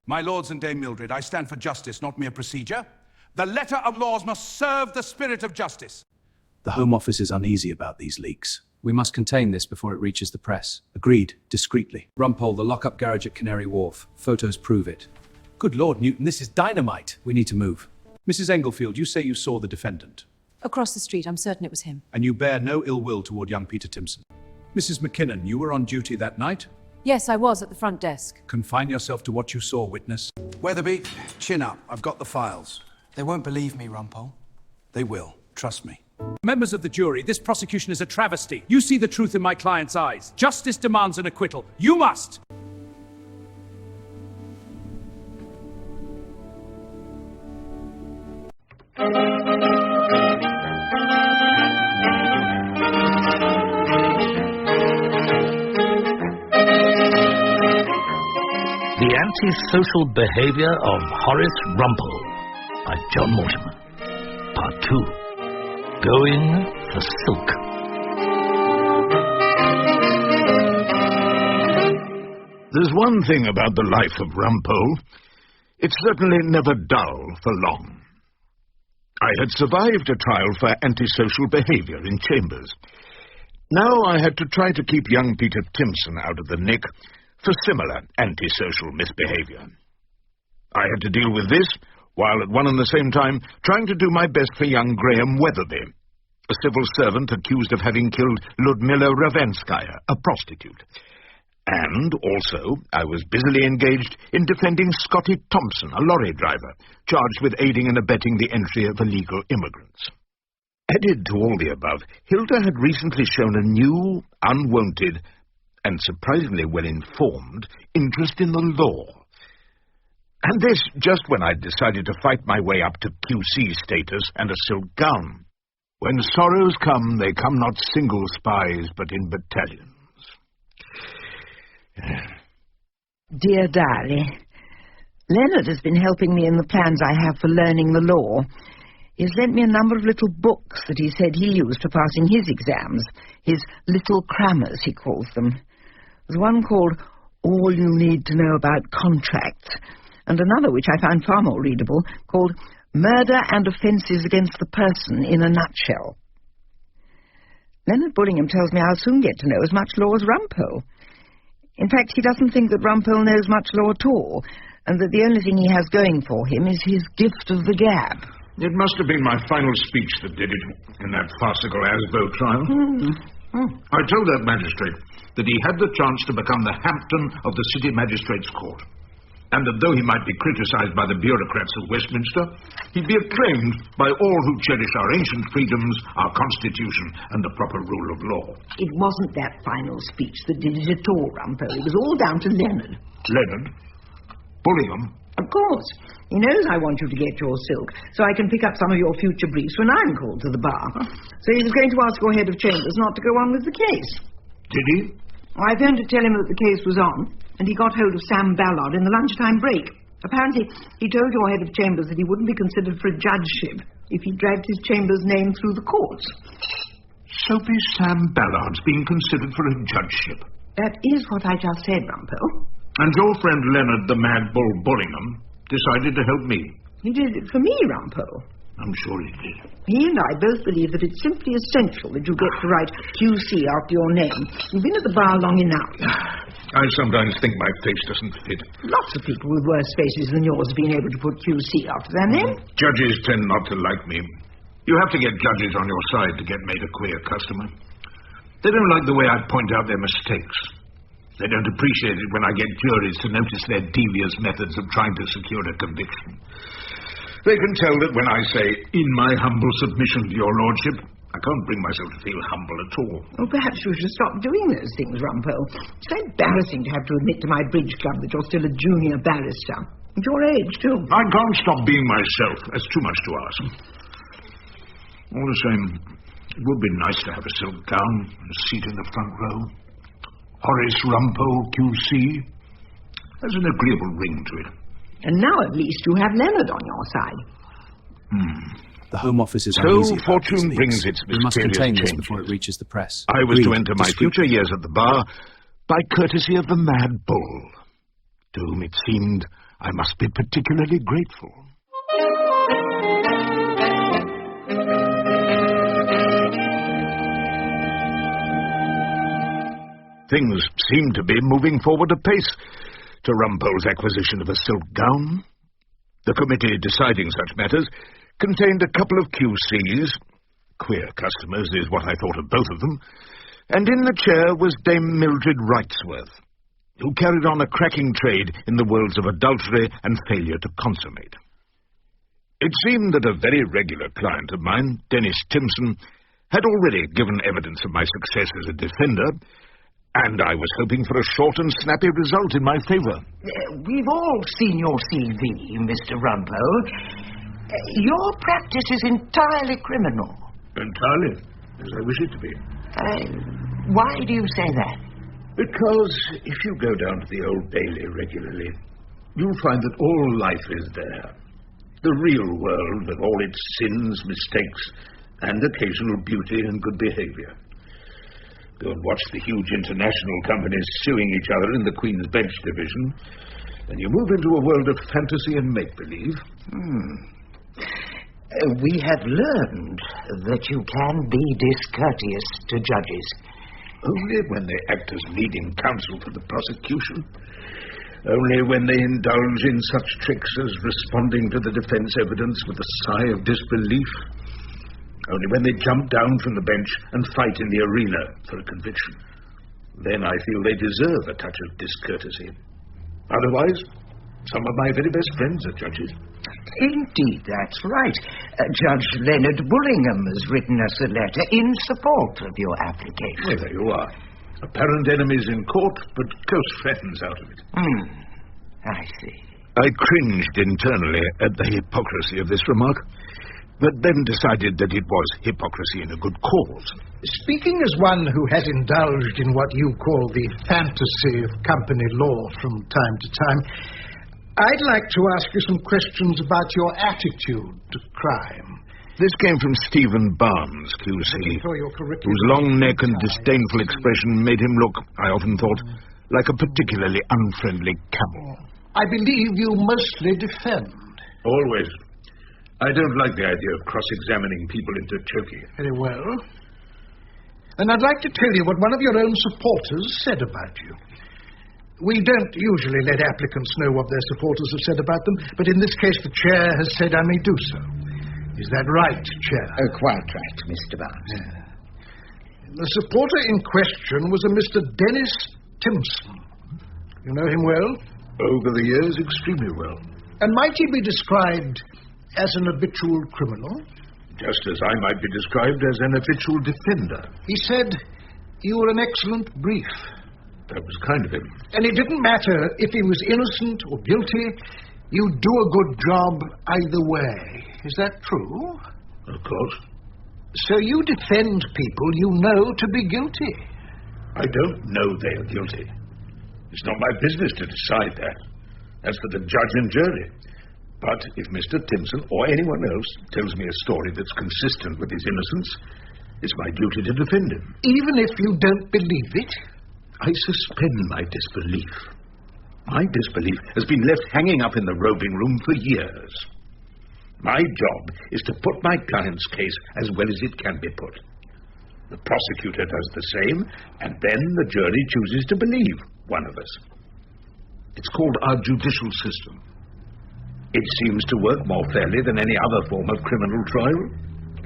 My lords and Dame Mildred, I stand for justice, not mere procedure. The letter of laws must serve the spirit of justice. The Home Office is uneasy about these leaks. We must contain this before it reaches the press. Agreed, discreetly. Rumpole, the lock-up garage at Canary Wharf. Photos prove it. Good Lord, Newton, this is dynamite. We need to move. Mrs. Englefield, you say you saw the defendant. Across the street, I'm certain it was him. And you bear no ill will toward young Peter Timson. Mrs. McKinnon, you were on duty that night? Yes, I was at the front desk. Confine yourself to what you saw, witness. Weatherby, chin up. I've got the files. They won't believe me, Rumpole. They will. Trust me. Members of the jury, this prosecution is a travesty. You see the truth in my client's eyes. Justice demands an acquittal. You must! The Antisocial Behaviour of Horace Rumpole by John Mortimer. Part 2. Going for Silk. There's one thing about the life of Rumpole. It's certainly never dull for long. I had survived a trial for antisocial behaviour in chambers. Now I had to try to keep young Peter Timson out of the nick for similar antisocial misbehaviour. I had to deal with this, while at one and the same time trying to do my best for young Graham Weatherby, a civil servant accused of having killed Ludmilla Ravenskaya, a prostitute. And also I was busily engaged in defending Scotty Thompson, a lorry driver, charged with aiding and abetting the entry of illegal immigrants. Added to all the above, Hilda had recently shown a new, unwonted, and surprisingly well-informed interest in the law. And this just when I'd decided to fight my way up to QC status and a silk gown. When sorrows come, they come not single spies, but in battalions. Dear Diary, Leonard has been helping me in the plans I have for learning the law. He's lent me a number of little books that he said he used for passing his exams, his little crammers, he calls them. There's one called All You Need to Know About Contracts, and another which I found far more readable, called Murder and Offences Against the Person in a Nutshell. Leonard Bullingham tells me I'll soon get to know as much law as Rumpole. In fact, he doesn't think that Rumpole knows much law at all, and that the only thing he has going for him is his gift of the gab. It must have been my final speech that did it in that farcical ASBO trial. I told that magistrate that he had the chance to become the Hampton of the City Magistrates' Court, and that though he might be criticised by the bureaucrats of Westminster, he'd be acclaimed by all who cherish our ancient freedoms, our constitution, and the proper rule of law. It wasn't that final speech that did it at all, Rumpole. It was all down to Leonard. Leonard? Bullingham? Of course. He knows I want you to get your silk, so I can pick up some of your future briefs when I'm called to the bar. So he was going to ask your head of chambers not to go on with the case. Did he? I phoned to tell him that the case was on, and he got hold of Sam Ballard in the lunchtime break. Apparently, he told your head of chambers that he wouldn't be considered for a judgeship if he dragged his chamber's name through the courts. Soapy Sam Ballard's being considered for a judgeship. That is what I just said, Rumpole. And your friend Leonard the Mad Bull Bullingham decided to help me. He did it for me, Rumpole. I'm sure he did. He and I both believe that it's simply essential that you get to write QC after your name. You've been at the bar long enough. I sometimes think my face doesn't fit. Lots of people with worse faces than yours have been able to put QC after their name. Judges tend not to like me. You have to get judges on your side to get made a queer customer. They don't like the way I point out their mistakes. They don't appreciate it when I get juries to notice their devious methods of trying to secure a conviction. They can tell that when I say, in my humble submission to your lordship, I can't bring myself to feel humble at all. Well, perhaps you should stop doing those things, Rumpole. It's so embarrassing to have to admit to my bridge club that you're still a junior barrister. At your age, too. I can't stop being myself. That's too much to ask. All the same, it would be nice to have a silk gown and a seat in the front row. Horace Rumpole, QC. There's an agreeable ring to it. And now at least you have Leonard on your side. The Home Office is So uneasy about fortune these brings leaks. its We must mysterious contain this changes. before it reaches the press. I was to Agreed. enter my future years at the bar by courtesy of the Mad Bull, to whom it seemed I must be particularly grateful. Things seemed to be moving forward apace to Rumpole's acquisition of a silk gown. The committee deciding such matters contained a couple of QCs, queer customers is what I thought of both of them, and in the chair was Dame Mildred Wrightsworth, who carried on a cracking trade in the worlds of adultery and failure to consummate. It seemed that a very regular client of mine, Dennis Timson, had already given evidence of my success as a defender, and I was hoping for a short and snappy result in my favour. We've all seen your CV, Mr. Rumpole. Your practice is entirely criminal. Entirely, as I wish it to be. Why do you say that? Because if you go down to the Old Bailey regularly, you'll find that all life is there. The real world with all its sins, mistakes, and occasional beauty and good behaviour. Go and watch the huge international companies suing each other in the Queen's Bench division, and you move into a world of fantasy and make-believe. We have learned that you can be discourteous to judges. Only when they act as leading counsel for the prosecution. Only when they indulge in such tricks as responding to the defence evidence with a sigh of disbelief. Only when they jump down from the bench and fight in the arena for a conviction. Then I feel they deserve a touch of discourtesy. Otherwise, some of my very best friends are judges. Indeed, that's right. Judge Leonard Bullingham has written us a letter in support of your application. Well, there you are. Apparent enemies in court, but close friends out of it. I see. I cringed internally at the hypocrisy of this remark, but then decided that it was hypocrisy in a good cause. Speaking as one who has indulged in what you call the fantasy of company law from time to time, I'd like to ask you some questions about your attitude to crime. This came from Stephen Barnes, QC, whose long neck and disdainful expression made him look, I often thought, like a particularly unfriendly camel. I believe you mostly defend. Always. I don't like the idea of cross-examining people into choking. Very well. And I'd like to tell you what one of your own supporters said about you. We don't usually let applicants know what their supporters have said about them, but in this case the chair has said I may do so. Is that right, Chair? Quite right, Mr. Barnes. Yeah. The supporter in question was a Mr. Dennis Timson. You know him well? Over the years, extremely well. And might he be described as an habitual criminal? Just as I might be described as an habitual defender. He said you were an excellent brief. That was kind of him. And it didn't matter if he was innocent or guilty. You'd do a good job either way. Is that true? Of course. So you defend people you know to be guilty? I don't know they are guilty. It's not my business to decide that. That's for the judge and jury. But if Mr. Timson or anyone else tells me a story that's consistent with his innocence, it's my duty to defend him. Even if you don't believe it? I suspend my disbelief. My disbelief has been left hanging up in the robing room for years. My job is to put my client's case as well as it can be put. The prosecutor does the same, and then the jury chooses to believe one of us. It's called our judicial system. It seems to work more fairly than any other form of criminal trial,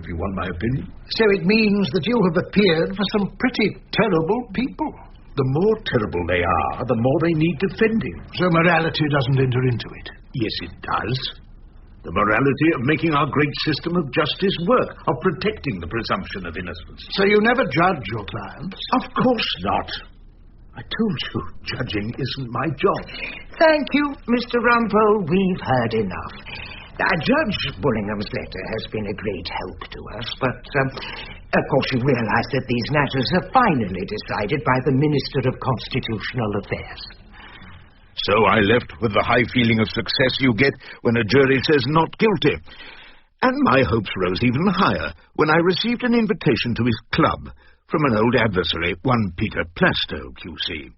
if you want my opinion. So it means that you have appeared for some pretty terrible people. The more terrible they are, the more they need defending. So morality doesn't enter into it? Yes, it does. The morality of making our great system of justice work, of protecting the presumption of innocence. So you never judge your clients? Of course not. I told you, judging isn't my job. Thank you, Mr. Rumpole. We've heard enough. Judge Bullingham's letter has been a great help to us, but, of course, you realize that these matters are finally decided by the Minister of Constitutional Affairs. So I left with the high feeling of success you get when a jury says not guilty. And my hopes rose even higher when I received an invitation to his club from an old adversary, one Peter Plastow, QC,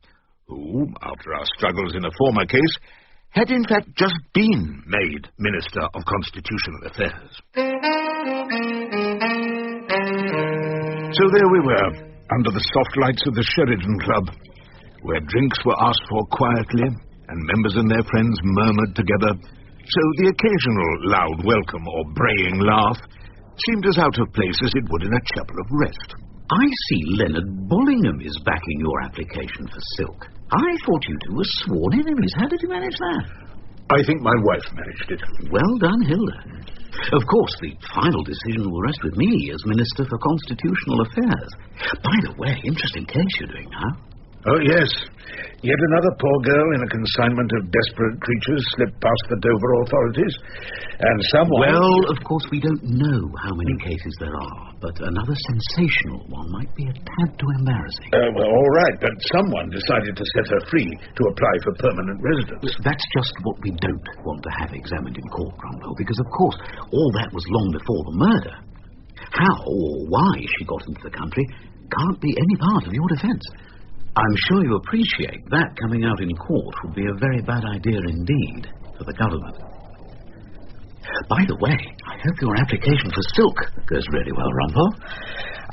who, after our struggles in a former case, had in fact just been made Minister of Constitutional Affairs. So there we were, under the soft lights of the Sheridan Club, where drinks were asked for quietly, and members and their friends murmured together, so the occasional loud welcome or braying laugh seemed as out of place as it would in a chapel of rest. I see Leonard Bollingham is backing your application for silk. I thought you two were sworn enemies. How did you manage that? I think my wife managed it. Well done, Hilda. Of course, the final decision will rest with me as Minister for Constitutional Affairs. By the way, interesting case you're doing now. Oh, yes. Yet another poor girl in a consignment of desperate creatures slipped past the Dover authorities, and someone... Well, of course, we don't know how many cases there are, but another sensational one might be a tad too embarrassing. Well, all right, but someone decided to set her free to apply for permanent residence. That's just what we don't want to have examined in court, Rumpole, because, of course, all that was long before the murder. How or why she got into the country can't be any part of your defence. I'm sure you appreciate that coming out in court would be a very bad idea indeed for the government. By the way, I hope your application for silk goes really well, Rumpole.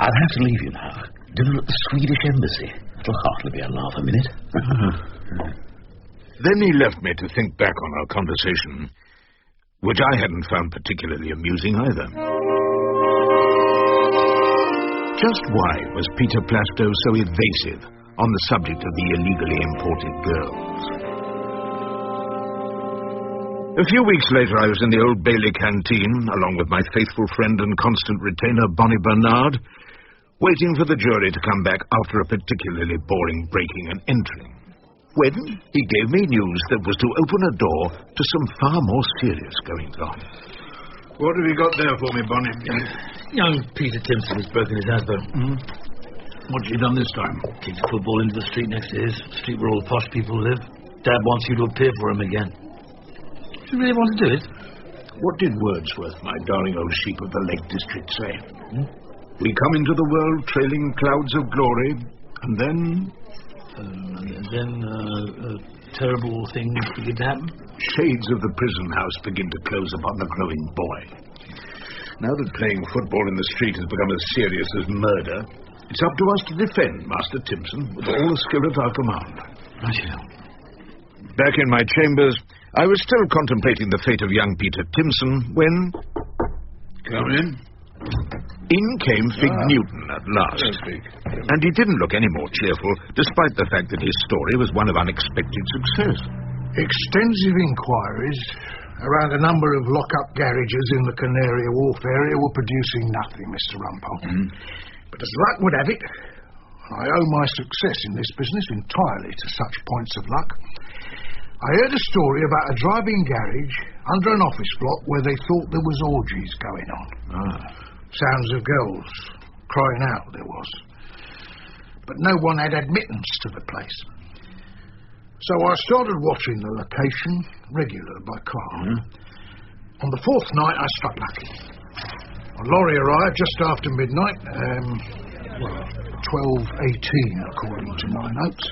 I'll have to leave you now. Dinner at the Swedish Embassy. It'll hardly be a laugh a minute. Then he left me to think back on our conversation, which I hadn't found particularly amusing either. Just why was Peter Plastow so evasive on the subject of the illegally imported girls? A few weeks later, I was in the Old Bailey canteen, along with my faithful friend and constant retainer, Bonnie Bernard, waiting for the jury to come back after a particularly boring breaking and entering, when he gave me news that was to open a door to some far more serious goings-on. What have you got there for me, Bonnie? Young Peter Timson has broken his ASBO. What's he done this time? Kicked a football into the street next to his, street where all the posh people live. Dad wants you to appear for him again. Do you really want to do it? What did Wordsworth, my darling old sheep of the Lake District, say? We come into the world trailing clouds of glory, and then... terrible things begin to happen? Shades of the prison house begin to close upon the growing boy. Now that playing football in the street has become as serious as murder, it's up to us to defend Master Timson with all the skill at our command. Back in my chambers, I was still contemplating the fate of young Peter Timson when... Come in. In came Fig Newton at last. And he didn't look any more cheerful, despite the fact that his story was one of unexpected success. Extensive inquiries around a number of lock-up garages in the Canary Wharf area were producing nothing, Mr. Rumpole. But as luck would have it, and I owe my success in this business entirely to such points of luck, I heard a story about a drive-in garage under an office block where they thought there was orgies going on. Sounds of girls crying out there was. But no one had admittance to the place. So I started watching the location regular by car. On the fourth night, I struck lucky. A lorry arrived just after midnight, 12:18 according to my notes.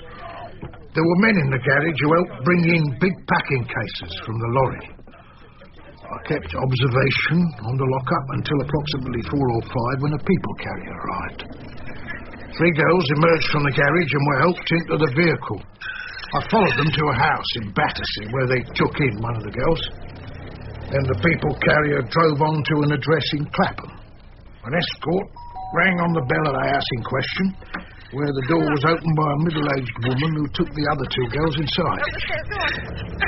There were men in the garage who helped bring in big packing cases from the lorry. I kept observation on the lock-up until approximately 4 or 5 when a people carrier arrived. 3 girls emerged from the garage and were helped into the vehicle. I followed them to a house in Battersea where they took in one of the girls. Then the people carrier drove on to an address in Clapham. An escort rang on the bell of the house in question, where the door was opened by a middle-aged woman who took the other 2 girls inside.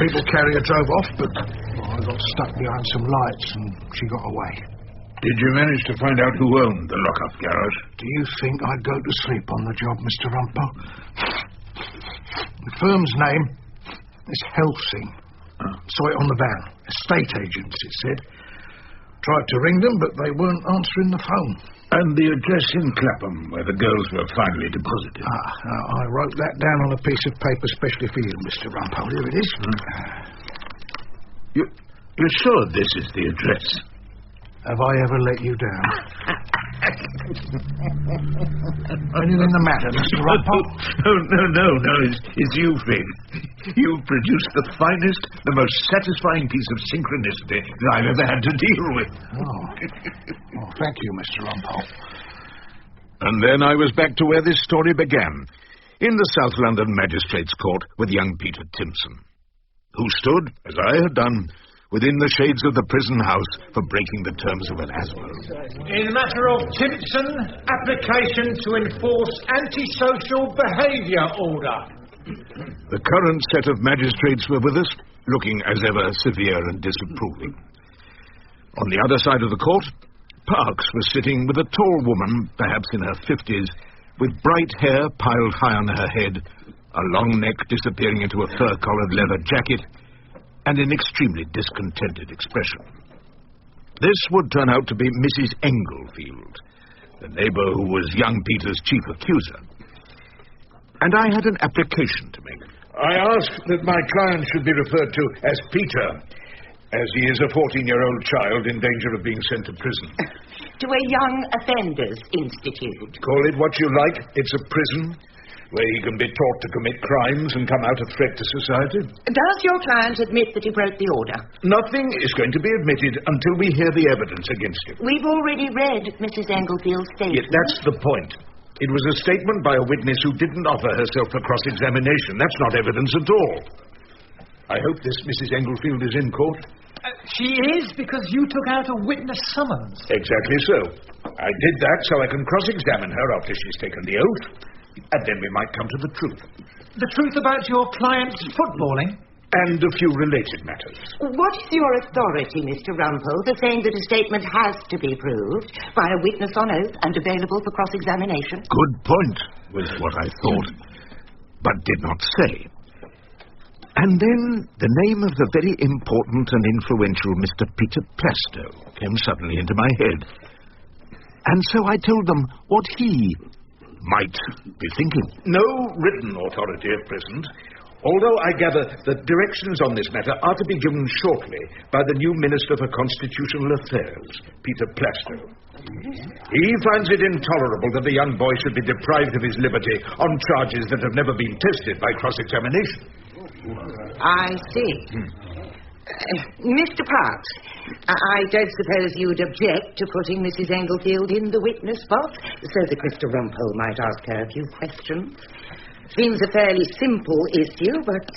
People carrier drove off, but I got stuck behind some lights and she got away. Did you manage to find out who owned the lock-up garage? Do you think I'd go to sleep on the job, Mr. Rumpole? The firm's name is Helsing. Saw it on the van. Estate agents, it said. Tried to ring them, but they weren't answering the phone. And the address in Clapham, where the girls were finally deposited? I wrote that down on a piece of paper specially for you, Mr. Rumpole. Here it is. You're sure this is the address? Have I ever let you down? Anything the matter, Mr. Rumpole? No. It's you, Fig. You've produced the finest, the most satisfying piece of synchronicity that I've ever had to deal with. Oh, thank you, Mr. Rumpole. And then I was back to where this story began, in the South London Magistrates' Court with young Peter Timson, who stood, as I had done, within the shades of the prison house for breaking the terms of an ASBO. In the matter of Timson, application to enforce antisocial behaviour order. The current set of magistrates were with us, looking as ever severe and disapproving. On the other side of the court, Parks was sitting with a tall woman, perhaps in her 50s, with bright hair piled high on her head, a long neck disappearing into a fur-collared leather jacket, and an extremely discontented expression. This would turn out to be Mrs. Englefield, the neighbour who was young Peter's chief accuser. And I had an application to make. I ask that my client should be referred to as Peter, as he is a 14-year-old child in danger of being sent to prison. To a young offenders institute. Call it what you like, it's a prison where he can be taught to commit crimes and come out a threat to society. Does your client admit that he broke the order? Nothing is going to be admitted until we hear the evidence against him. We've already read Mrs. Englefield's statement. Yet that's the point. It was a statement by a witness who didn't offer herself for cross-examination. That's not evidence at all. I hope this Mrs. Englefield is in court. She is, because you took out a witness summons. Exactly so. I did that so I can cross-examine her after she's taken the oath, and then we might come to the truth. The truth about your client's footballing? And a few related matters. What is your authority, Mr. Rumpole, for saying that a statement has to be proved by a witness on oath and available for cross-examination? Good point, was what I thought, but did not say. And then the name of the very important and influential Mr. Peter Plastow came suddenly into my head. And so I told them what he might be thinking. No written authority at present, although I gather that directions on this matter are to be given shortly by the new Minister for Constitutional Affairs, Peter Plastow. He finds it intolerable that the young boy should be deprived of his liberty on charges that have never been tested by cross-examination. I see. Mr. Parks, I don't suppose you'd object to putting Mrs. Englefield in the witness box so that Mr. Rumpole might ask her a few questions. Seems a fairly simple issue, but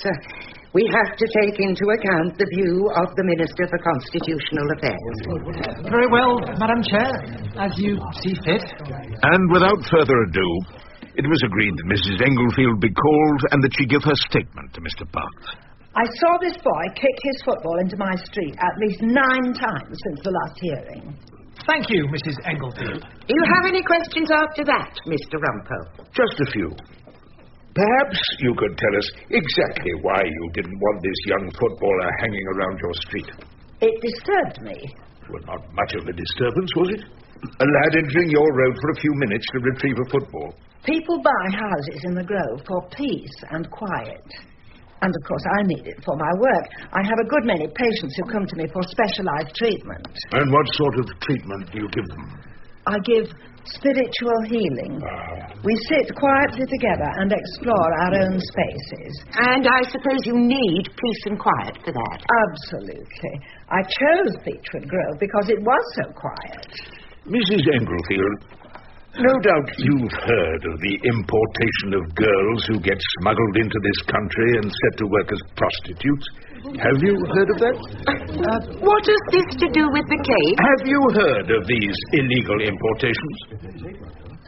we have to take into account the view of the Minister for Constitutional Affairs. Very well, Madam Chair, as you see fit. And without further ado, it was agreed that Mrs. Englefield be called and that she give her statement to Mr. Parks. I saw this boy kick his football into my street at least 9 times since the last hearing. Thank you, Mrs. Englefield. Do you have any questions after that, Mr. Rumpole? Just a few. Perhaps you could tell us exactly why you didn't want this young footballer hanging around your street. It disturbed me. Well, not much of a disturbance, was it? A lad entering your road for a few minutes to retrieve a football. People buy houses in the Grove for peace and quiet. And, of course, I need it for my work. I have a good many patients who come to me for specialised treatment. And what sort of treatment do you give them? I give spiritual healing. We sit quietly together and explore our own spaces. And I suppose you need peace and quiet for that. Absolutely. I chose Beechwood Grove because it was so quiet. Mrs. Englefield, no doubt you've heard of the importation of girls who get smuggled into this country and set to work as prostitutes. Have you heard of that? What has this to do with the case? Have you heard of these illegal importations?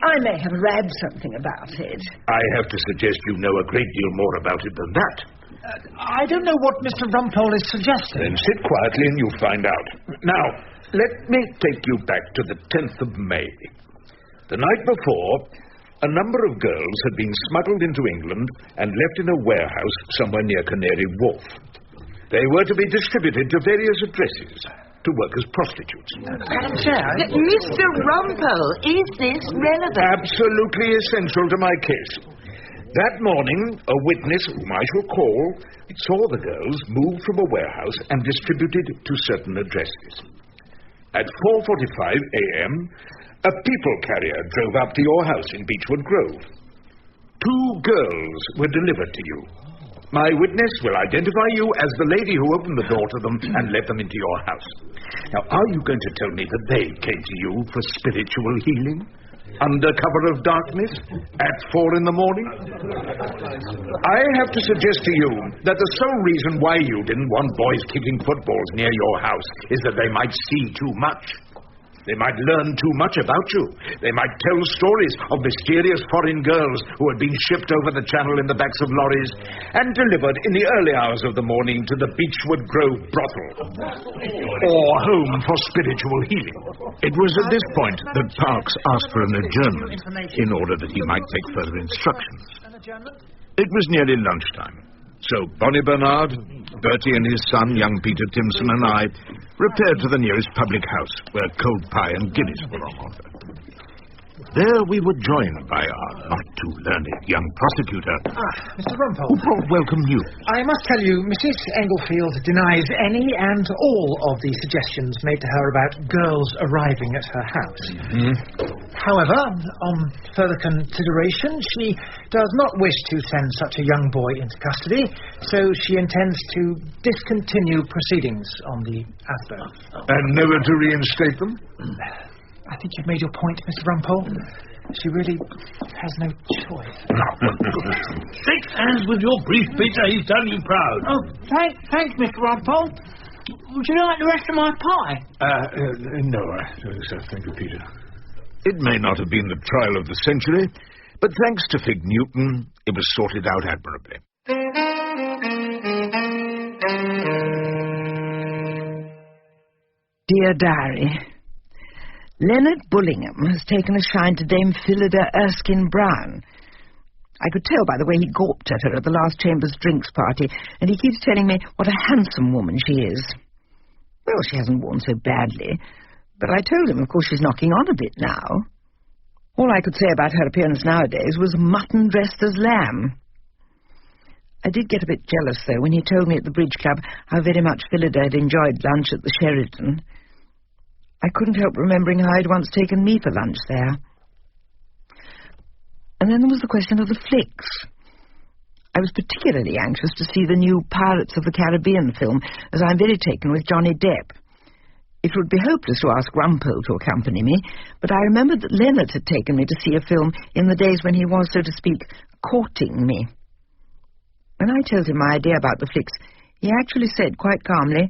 I may have read something about it. I have to suggest you know a great deal more about it than that. I don't know what Mr. Rumpole is suggesting. Then sit quietly and you'll find out. Now, let me take you back to the 10th of May. The night before, a number of girls had been smuggled into England and left in a warehouse somewhere near Canary Wharf. They were to be distributed to various addresses to work as prostitutes. Madam Chair... Mr. Rumpole, is this relevant? Absolutely essential to my case. That morning, a witness, whom I shall call, saw the girls moved from a warehouse and distributed to certain addresses. At 4:45 a.m., a people carrier drove up to your house in Beechwood Grove. 2 girls were delivered to you. My witness will identify you as the lady who opened the door to them and let them into your house. Now, are you going to tell me that they came to you for spiritual healing? Under cover of darkness? At 4 in the morning? I have to suggest to you that the sole reason why you didn't want boys kicking footballs near your house is that they might see too much. They might learn too much about you. They might tell stories of mysterious foreign girls who had been shipped over the channel in the backs of lorries and delivered in the early hours of the morning to the Beechwood Grove brothel or home for spiritual healing. It was at this point that Parks asked for an adjournment in order that he might take further instructions. It was nearly lunchtime, so Bonnie Bernard, Bertie and his son, young Peter Timson, and I repaired to the nearest public house, where cold pie and Guinness were on offer. There we were joined by our not-too-learned young prosecutor. Mr. Rumpole. Who brought welcome news. I must tell you, Mrs. Englefield denies any and all of the suggestions made to her about girls arriving at her house. However, on further consideration, she does not wish to send such a young boy into custody, so she intends to discontinue proceedings on the ASBO. And never to reinstate them? I think you've made your point, Mr. Rumpole. She really has no choice. Shake hands with your brief, Peter. He's done you proud. Oh, thanks, Mr. Rumpole. Would you like the rest of my pie? No, thank you, Peter. It may not have been the trial of the century, but thanks to Fig Newton, it was sorted out admirably. Dear Diary, Leonard Bullingham has taken a shine to Dame Phillida Erskine Brown. I could tell by the way he gawped at her at the last Chambers drinks party, and he keeps telling me what a handsome woman she is. Well, she hasn't worn so badly, but I told him, of course, she's knocking on a bit now. All I could say about her appearance nowadays was mutton dressed as lamb. I did get a bit jealous, though, when he told me at the Bridge Club how very much Phillida had enjoyed lunch at the Sheraton. I couldn't help remembering how I'd once taken me for lunch there. And then there was the question of the flicks. I was particularly anxious to see the new Pirates of the Caribbean film, as I'm very taken with Johnny Depp. It would be hopeless to ask Rumpole to accompany me, but I remembered that Leonard had taken me to see a film in the days when he was, so to speak, courting me. When I told him my idea about the flicks, he actually said quite calmly,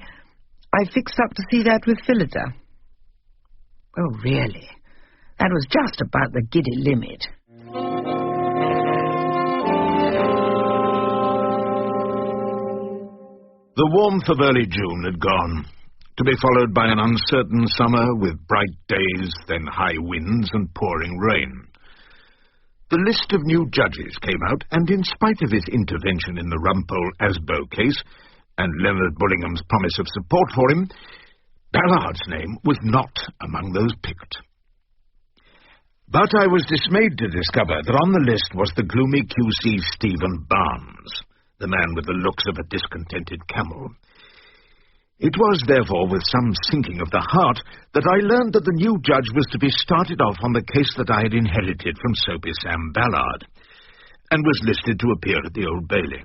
"I fixed up to see that with Phillida." Oh, really? That was just about the giddy limit. The warmth of early June had gone, to be followed by an uncertain summer with bright days, then high winds and pouring rain. The list of new judges came out, and in spite of his intervention in the Rumpole-ASBO case and Leonard Bullingham's promise of support for him, Ballard's name was not among those picked. But I was dismayed to discover that on the list was the gloomy QC Stephen Barnes, the man with the looks of a discontented camel. It was, therefore, with some sinking of the heart that I learned that the new judge was to be started off on the case that I had inherited from Soapy Sam Ballard, and was listed to appear at the Old Bailey.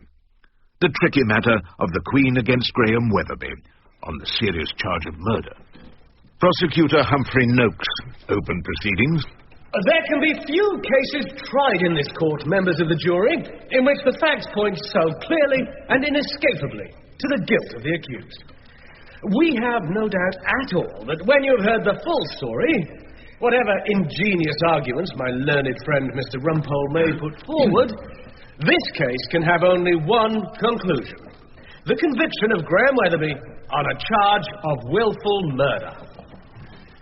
The tricky matter of the Queen against Graham Weatherby, on the serious charge of murder. Prosecutor Humphrey Noakes opened proceedings. There can be few cases tried in this court, members of the jury, in which the facts point so clearly and inescapably to the guilt of the accused. We have no doubt at all that when you have heard the full story, whatever ingenious arguments my learned friend Mr. Rumpole may put forward, this case can have only one conclusion: the conviction of Graham Weatherby on a charge of willful murder.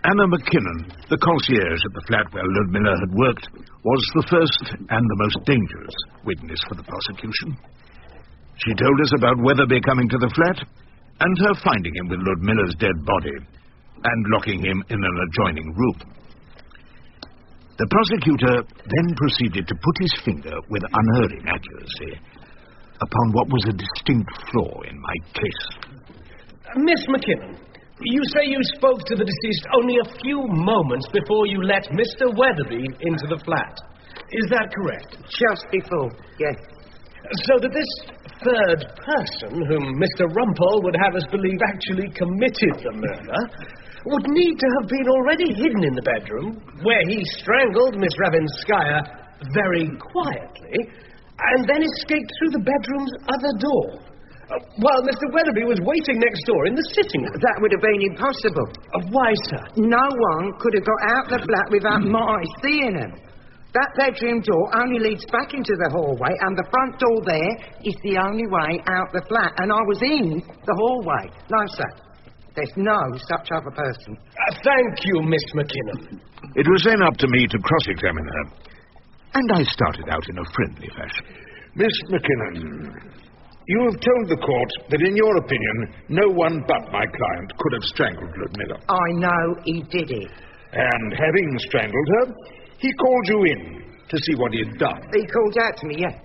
Anna McKinnon, the concierge at the flat where Ludmilla had worked, was the first and the most dangerous witness for the prosecution. She told us about Weatherby coming to the flat and her finding him with Ludmilla's dead body and locking him in an adjoining room. The prosecutor then proceeded to put his finger with unerring accuracy upon what was a distinct flaw in my case. Miss McKinnon, you say you spoke to the deceased only a few moments before you let Mr. Weatherby into the flat. Is that correct? Just before, yes. So that this third person, whom Mr. Rumpole would have us believe actually committed the murder, would need to have been already hidden in the bedroom, where he strangled Miss Ravenskaya very quietly, and then escaped through the bedroom's other door, while Mr. Weatherby was waiting next door in the sitting room. That would have been impossible. Why, sir? No one could have got out the flat without my seeing him. That bedroom door only leads back into the hallway, and the front door there is the only way out the flat. And I was in the hallway. No, sir. There's no such other person. Thank you, Miss McKinnon. It was then up to me to cross-examine her, and I started out in a friendly fashion. Miss McKinnon, you have told the court that, in your opinion, no one but my client could have strangled Ludmilla. I know he did it. And having strangled her, he called you in to see what he had done. He called out to me, yeah.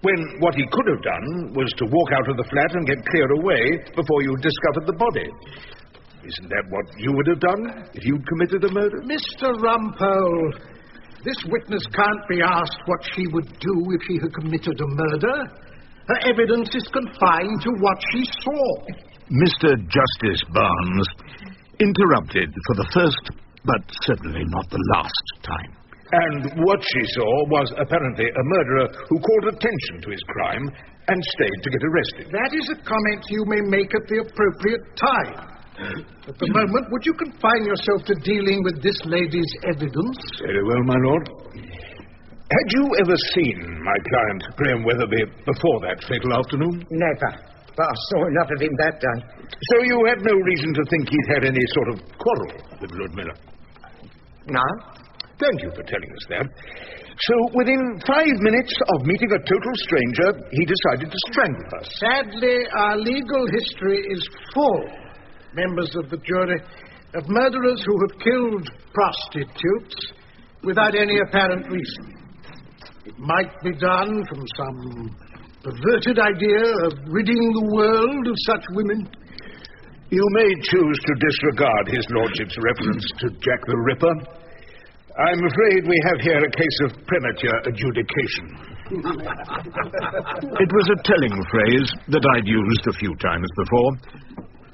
When what he could have done was to walk out of the flat and get clear away before you discovered the body. Isn't that what you would have done if you'd committed the murder? Mr. Rumpole, this witness can't be asked what she would do if she had committed a murder. Her evidence is confined to what she saw. Mr. Justice Barnes interrupted for the first, but certainly not the last time. And what she saw was apparently a murderer who called attention to his crime and stayed to get arrested. That is a comment you may make at the appropriate time. At the moment, would you confine yourself to dealing with this lady's evidence? Very well, my lord. Had you ever seen my client, Graham Weatherby, before that fatal afternoon? Never. But I saw enough of him that day. So you had no reason to think he'd had any sort of quarrel with Ludmilla? No. Thank you for telling us that. So, within 5 minutes of meeting a total stranger, he decided to strangle her. Sadly, our legal history is full, members of the jury, of murderers who have killed prostitutes without any apparent reason. It might be done from some perverted idea of ridding the world of such women. You may choose to disregard his lordship's reference to Jack the Ripper. I'm afraid we have here a case of premature adjudication. It was a telling phrase that I'd used a few times before,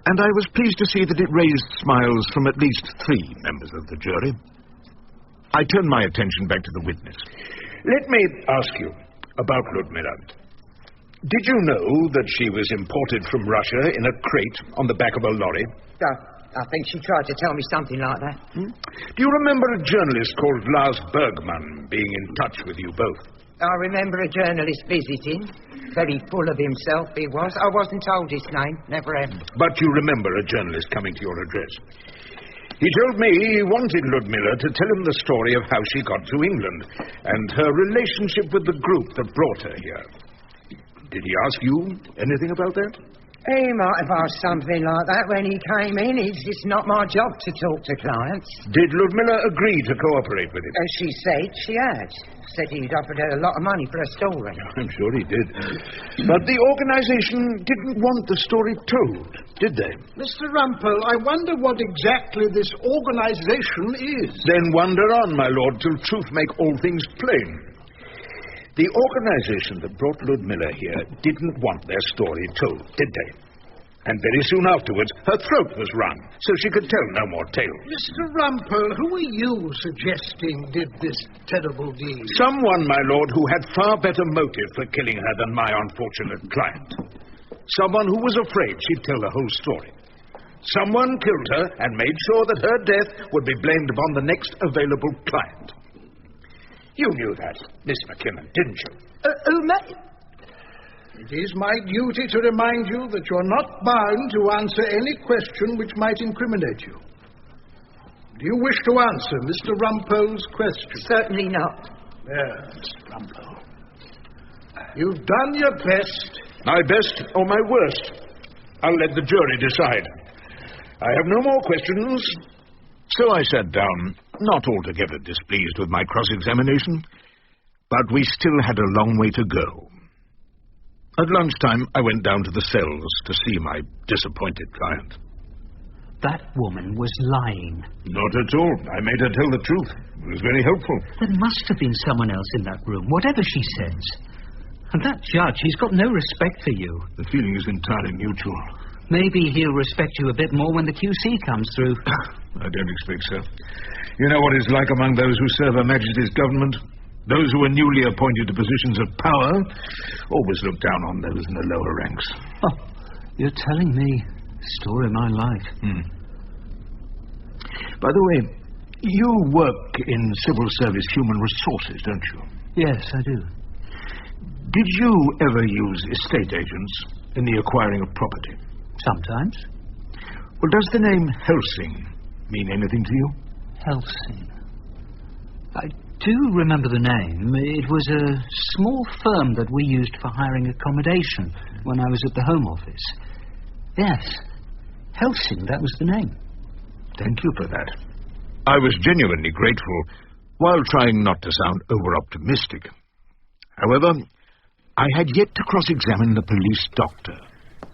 and I was pleased to see that it raised smiles from at least 3 members of the jury. I turned my attention back to the witness. Let me ask you about Ludmilla. Did you know that she was imported from Russia in a crate on the back of a lorry? I think she tried to tell me something like that. Do you remember a journalist called Lars Bergman being in touch with you both? I remember a journalist visiting. Very full of himself he was. I wasn't told his name. Never ever. But you remember a journalist coming to your address. He told me he wanted Ludmilla to tell him the story of how she got to England and her relationship with the group that brought her here. Did he ask you anything about that? He might have asked something like that when he came in. It's not my job to talk to clients. Did Ludmilla agree to cooperate with him? As she said, she had. Said he'd offered her a lot of money for her story. I'm sure he did. But the organisation didn't want the story told, did they? Mr. Rumpole, I wonder what exactly this organisation is. Then wander on, my lord, till truth make all things plain. The organisation that brought Ludmilla here didn't want their story told, did they? And very soon afterwards, her throat was wrung, so she could tell no more tales. Mr. Rumpole, who are you suggesting did this terrible deed? Someone, my lord, who had far better motive for killing her than my unfortunate client. Someone who was afraid she'd tell the whole story. Someone killed her and made sure that her death would be blamed upon the next available client. You knew that, Miss McKinnon, didn't you? It is my duty to remind you that you're not bound to answer any question which might incriminate you. Do you wish to answer Mr. Rumpole's question? Certainly not. Yes, Rumpole. You've done your best. My best or my worst? I'll let the jury decide. I have no more questions. So I sat down, not altogether displeased with my cross-examination, but we still had a long way to go. At lunchtime, I went down to the cells to see my disappointed client. That woman was lying. Not at all. I made her tell the truth. It was very helpful. There must have been someone else in that room, whatever she says. And that judge, he's got no respect for you. The feeling is entirely mutual. Maybe he'll respect you a bit more when the QC comes through. I don't expect so. You know what it's like among those who serve Her Majesty's government? Those who are newly appointed to positions of power always look down on those in the lower ranks. Oh, you're telling me the story of my life. By the way, you work in civil service human resources, don't you? Yes, I do. Did you ever use estate agents in the acquiring of property? Sometimes. Well, does the name Helsing mean anything to you? Helsing. I do remember the name. It was a small firm that we used for hiring accommodation when I was at the Home Office. Yes, Helsing, that was the name. Thank you for that. I was genuinely grateful, while trying not to sound over-optimistic. However, I had yet to cross-examine the police doctor.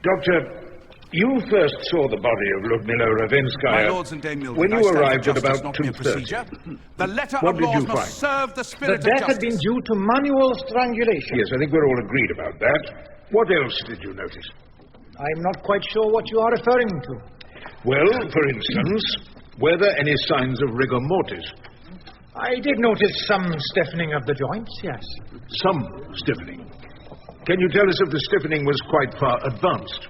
Doctor, you first saw the body of Ludmilla Ravenskaya My lords and Dame Mildred, when you I stand for arrived at justice, about not mere 2:30. procedure. The letter What of did laws you must find? serve the spirit The of death had justice. been due to manual strangulation. Yes, I think we're all agreed about that. What else did you notice? I'm not quite sure what you are referring to. Well, for instance, were there any signs of rigor mortis? I did notice some stiffening of the joints, yes. Some stiffening. Can you tell us if the stiffening was quite far advanced?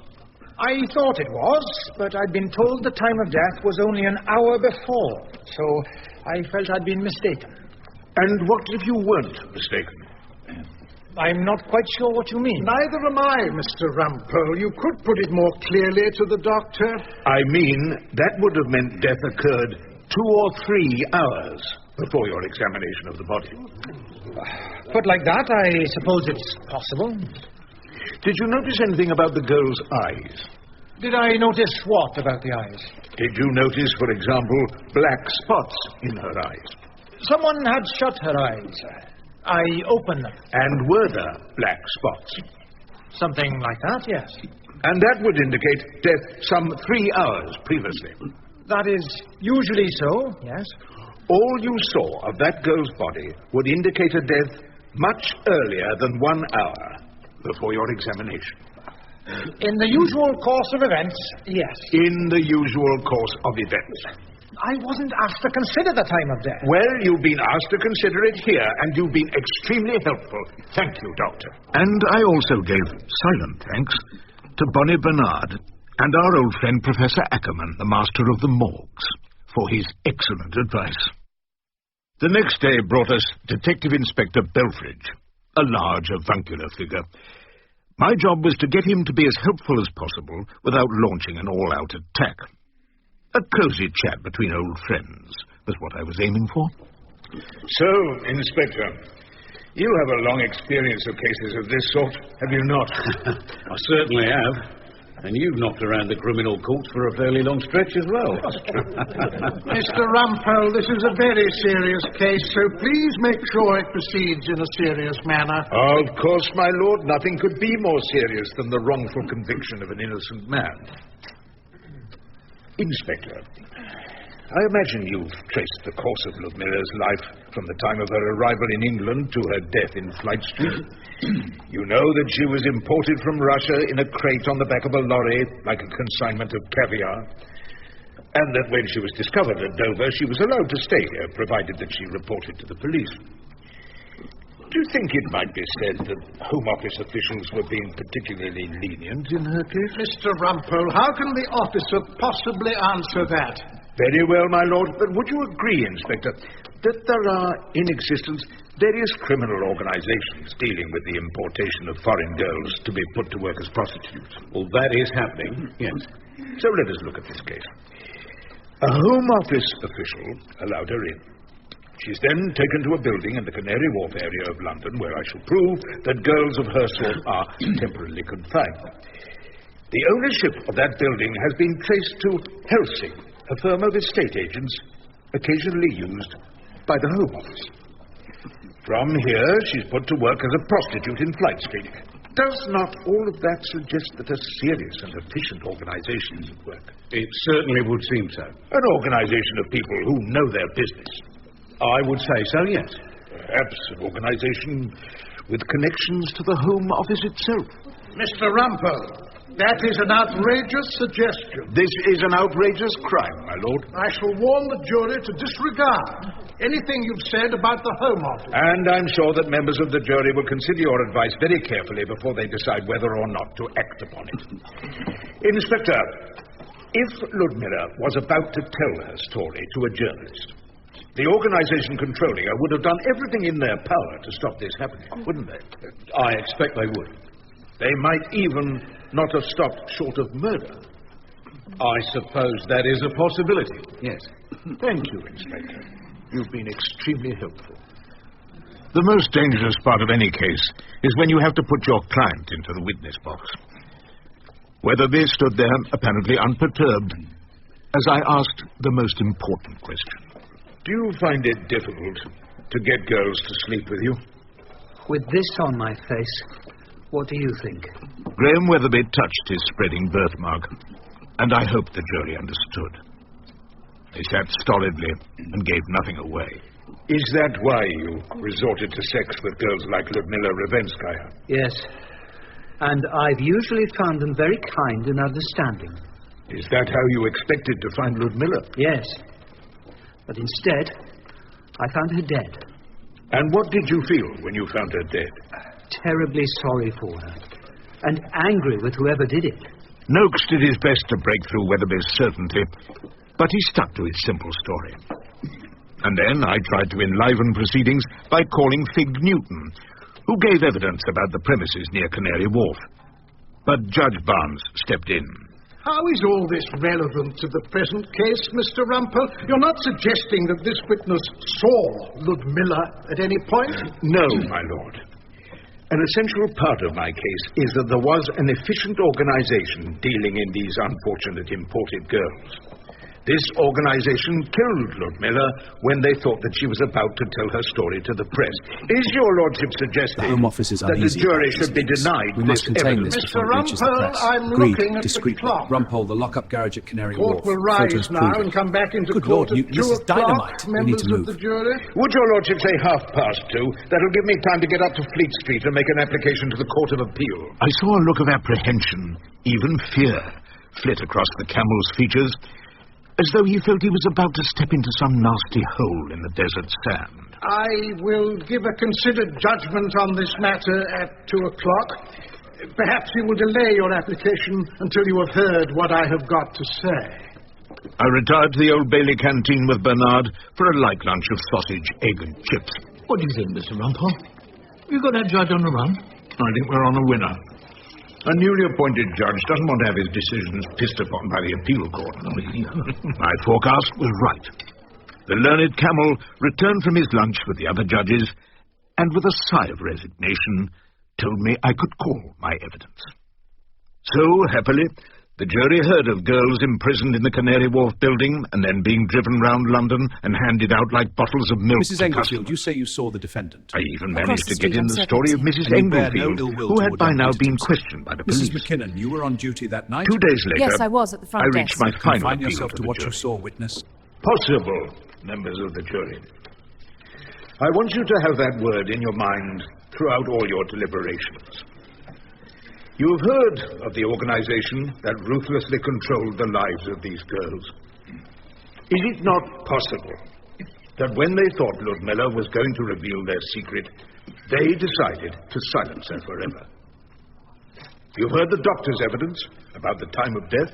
I thought it was, but I'd been told the time of death was only an hour before, so I felt I'd been mistaken. And what if you weren't mistaken? I'm not quite sure what you mean. Neither am I, Mr. Rumpole. You could put it more clearly to the doctor. I mean, that would have meant death occurred 2 or 3 hours before your examination of the body. Put like that, I suppose it's possible. Did you notice anything about the girl's eyes? Did I notice what about the eyes? Did you notice, for example, black spots in her eyes? Someone had shut her eyes. I opened them. And were there black spots? Something like that, yes. And that would indicate death some 3 hours previously. That is usually so, yes. All you saw of that girl's body would indicate a death much earlier than 1 hour before your examination. In the usual course of events, yes. In the usual course of events. I wasn't asked to consider the time of death. Well, you've been asked to consider it here, and you've been extremely helpful. Thank you, Doctor. And I also gave silent thanks to Bonnie Bernard and our old friend Professor Ackerman, the master of the morgues, for his excellent advice. The next day brought us Detective Inspector Belfridge, a large, avuncular figure. My job was to get him to be as helpful as possible without launching an all-out attack. A cosy chat between old friends was what I was aiming for. So, Inspector, you have a long experience of cases of this sort, have you not? I certainly have. And you've knocked around the criminal courts for a fairly long stretch as well. Mr. Rumpole, this is a very serious case, so please make sure it proceeds in a serious manner. Of course, my lord, nothing could be more serious than the wrongful conviction of an innocent man. Inspector, I imagine you've traced the course of Ludmilla's life from the time of her arrival in England to her death in Flight Street. You know that she was imported from Russia in a crate on the back of a lorry, like a consignment of caviar, and that when she was discovered at Dover, she was allowed to stay here, provided that she reported to the police. Do you think it might be said that Home Office officials were being particularly lenient in her case? Mr. Rumpole, how can the officer possibly answer that? Very well, my lord, but would you agree, Inspector, that there are in existence various criminal organizations dealing with the importation of foreign girls to be put to work as prostitutes? Well, that is happening, yes. So let us look at this case. A Home Office official allowed her in. She's then taken to a building in the Canary Wharf area of London where I shall prove that girls of her sort are temporarily confined. The ownership of that building has been traced to Helsing, a firm of estate agents occasionally used by the Home Office. From here, she's put to work as a prostitute in Flight Street. Does not all of that suggest that a serious and efficient organization is at work? It certainly would seem so. An organization of people who know their business. I would say so, yes. Perhaps an organization with connections to the Home Office itself. Mr. Rumpole, that is an outrageous suggestion. This is an outrageous crime, my lord. I shall warn the jury to disregard anything you've said about the Home Office. And I'm sure that members of the jury will consider your advice very carefully before they decide whether or not to act upon it. Inspector, if Ludmilla was about to tell her story to a journalist, the organisation controlling her would have done everything in their power to stop this happening, wouldn't they? I expect they would. They might even not have stopped short of murder. I suppose that is a possibility. Yes. Thank you, Inspector. You've been extremely helpful. The most dangerous part of any case is when you have to put your client into the witness box. Weatherby stood there, apparently unperturbed, as I asked the most important question. Do you find it difficult to get girls to sleep with you? With this on my face, what do you think? Graham Weatherby touched his spreading birthmark, and I hoped the jury understood. They sat stolidly and gave nothing away. Is that why you resorted to sex with girls like Ludmilla Ravenskaya? Yes. And I've usually found them very kind and understanding. Is that how you expected to find Ludmilla? Yes. But instead, I found her dead. And what did you feel when you found her dead? Terribly sorry for her. And angry with whoever did it. Noakes did his best to break through Weatherby's certainty, but he stuck to his simple story. And then I tried to enliven proceedings by calling Fig Newton, who gave evidence about the premises near Canary Wharf. But Judge Barnes stepped in. How is all this relevant to the present case, Mr. Rumpole? You're not suggesting that this witness saw Ludmilla at any point? No, my lord. An essential part of my case is that there was an efficient organization dealing in these unfortunate imported girls. This organization killed Ludmilla when they thought that she was about to tell her story to the press. Is your lordship suggesting the Home Office is that the jury should be denied we must contain this before it reaches the press. I'm Agreed, looking at discreetly. the clock. Rumpole, the lock-up garage at Canary Court Wharf. will rise Photos now prove and it. come back into Good court Lord, at 2 this is o'clock. dynamite. We need Members to of move. the jury. Would your lordship say 2:30? That'll give me time to get up to Fleet Street and make an application to the Court of Appeal. I saw a look of apprehension, even fear, flit across the camel's features, as though he felt he was about to step into some nasty hole in the desert sand. I will give a considered judgment on this matter at 2 o'clock. Perhaps you will delay your application until you have heard what I have got to say. I retired to the Old Bailey canteen with Bernard for a light lunch of sausage, egg and chips. What do you think, Mr. Rumpole? You got that judge on the run? I think we're on a winner. A newly appointed judge doesn't want to have his decisions pissed upon by the appeal court. My forecast was right. The learned camel returned from his lunch with the other judges, and with a sigh of resignation, told me I could call my evidence. So, happily, the jury heard of girls imprisoned in the Canary Wharf building and then being driven round London and handed out like bottles of milk Mrs. to Englefield, customers. you say you saw the defendant. I even Across managed the to get street, in I'm the certain story it's of him. Mrs. And you bear no Englefield, ill will who had toward by young now Peter been Timson. questioned by the police. Mrs. McKinnon, you were on duty that night. 2 days later, Yes, I was at the front I reached desk. my final Confine appeal yourself to to the what you jury. saw, witness. Possible, members of the jury. I want you to have that word in your mind throughout all your deliberations. You have heard of the organization that ruthlessly controlled the lives of these girls. Is it not possible that when they thought Ludmilla was going to reveal their secret, they decided to silence her forever? You've heard the doctor's evidence about the time of death.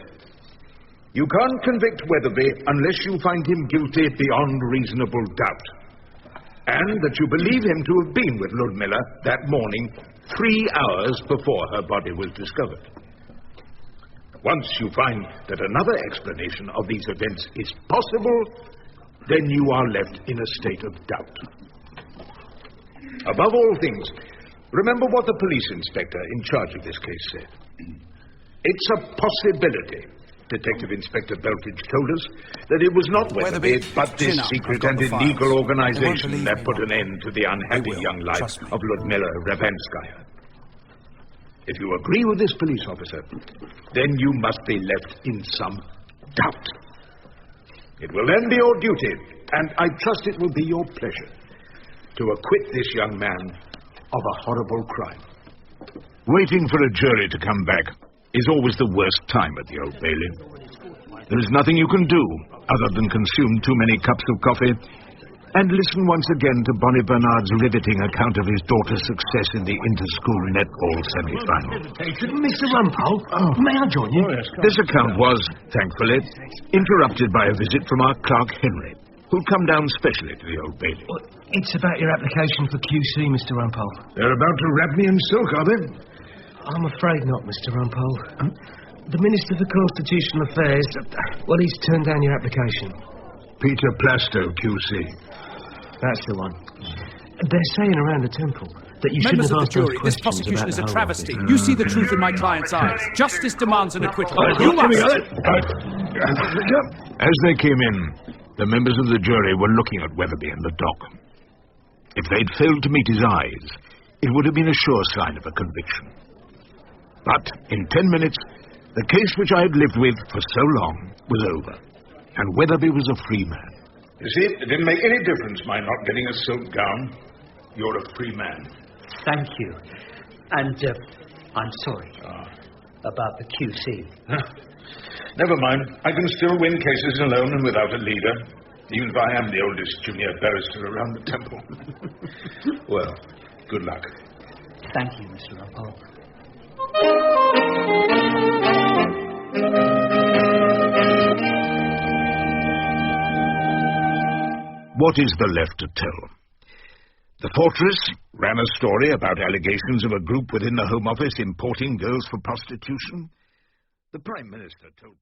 You can't convict Weatherby unless you find him guilty beyond reasonable doubt, and that you believe him to have been with Ludmilla that morning 3 hours before her body was discovered. Once you find that another explanation of these events is possible, then you are left in a state of doubt. Above all things, remember what the police inspector in charge of this case said. It's a possibility, Detective Inspector Beltridge told us, that it was not Weatherby, but this secret and illegal organization that put an end to the unhappy young life of Ludmilla Ravenskaya. If you agree with this police officer, then you must be left in some doubt. It will then be your duty, and I trust it will be your pleasure, to acquit this young man of a horrible crime. Waiting for a jury to come back is always the worst time at the Old Bailey. There is nothing you can do other than consume too many cups of coffee and listen once again to Bonnie Bernard's riveting account of his daughter's success in the inter-school netball semi-final. Mr. Rumpole, may I join you? This account was, thankfully, interrupted by a visit from our clerk Henry, who'd come down specially to the Old Bailey. It's about your application for QC, Mr. Rumpole. They're about to wrap me in silk, are they? I'm afraid not, Mr. Rumpole. The Minister for Constitutional Affairs, well, he's turned down your application. Peter Plasto, QC. That's the one. They're saying around the temple that you shouldn't Members have of asked the those jury, this questions prosecution about is a the Home travesty. Office. You see the truth in my client's eyes. Justice demands an acquittal. You must! As they came in, the members of the jury were looking at Weatherby in the dock. If they'd failed to meet his eyes, it would have been a sure sign of a conviction. But in 10 minutes, the case which I had lived with for so long was over, and Weatherby was a free man. You see, it didn't make any difference my not getting a silk gown. You're a free man. Thank you. And I'm sorry about the QC. Never mind. I can still win cases alone and without a leader, even if I am the oldest junior barrister around the temple. Well, good luck. Thank you, Mr. Rumpole. What is there left to tell? The Fortress ran a story about allegations of a group within the Home Office importing girls for prostitution. The Prime Minister told...